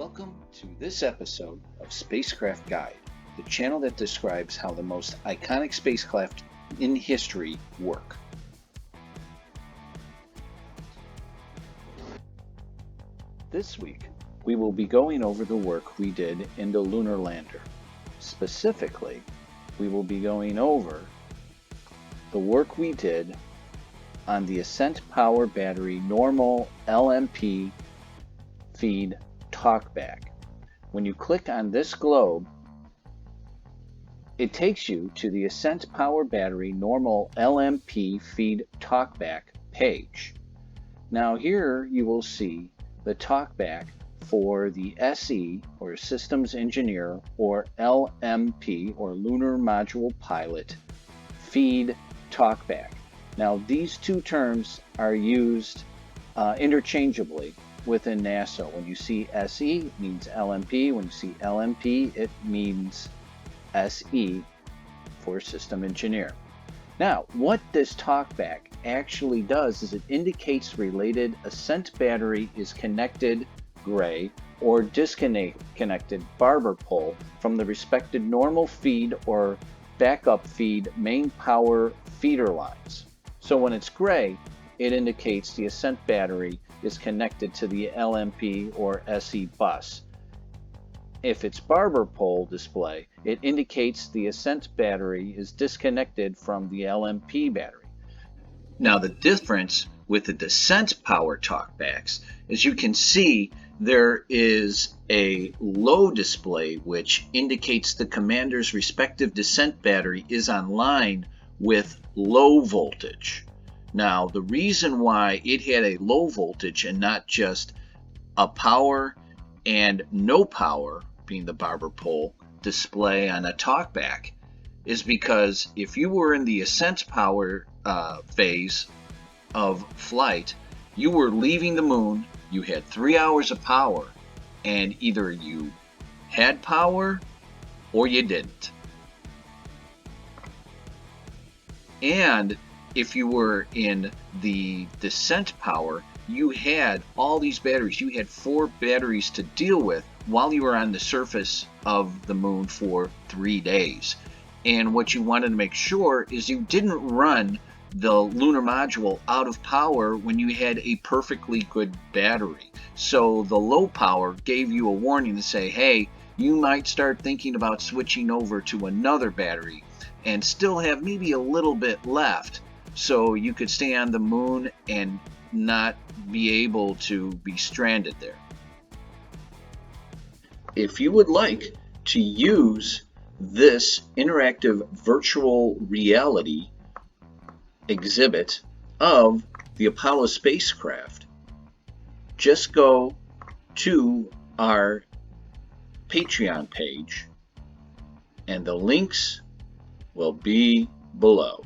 Welcome to this episode of Spacecraft Guide, the channel that describes how the most iconic spacecraft in history work. This week, we will be going over the work we did in the lunar lander. Specifically, we will be going over the work we did on the Ascent Power Battery Normal LMP feed Talkback. When you click on this globe, it takes you to the Ascent Power Battery Normal LMP feed Talkback page. Now here you will see the Talkback for the SE or Systems Engineer or LMP or Lunar Module Pilot feed Talkback. Now these two terms are used interchangeably within NASA. When you see SE, it means LMP. When you see LMP, it means SE for System Engineer. Now, what this Talkback actually does is it indicates related Ascent battery is connected gray or disconnected barber pole from the respective normal feed or backup feed main power feeder lines. So when it's gray, it indicates the Ascent battery is connected to the LMP or SE bus. If it's barber pole display, it indicates the Ascent battery is disconnected from the LMP battery. Now the difference with the Descent Power Talkbacks, as you can see, there is a low display which indicates the commander's respective descent battery is online with low voltage. Now, the reason why it had a low voltage and not just a power and no power, being the barber pole, display on a Talkback is because if you were in the Ascent Power phase of flight, you were leaving the moon, you had 3 hours of power, and either you had power or you didn't. And if you were in the Descent Power, you had all these batteries. You had 4 batteries to deal with while you were on the surface of the moon for 3 days. And what you wanted to make sure is you didn't run the lunar module out of power when you had a perfectly good battery. So the low power gave you a warning to say, hey, you might start thinking about switching over to another battery and still have maybe a little bit left, so you could stay on the moon and not be able to be stranded there. If you would like to use this interactive virtual reality exhibit of the Apollo spacecraft, just go to our Patreon page and the links will be below.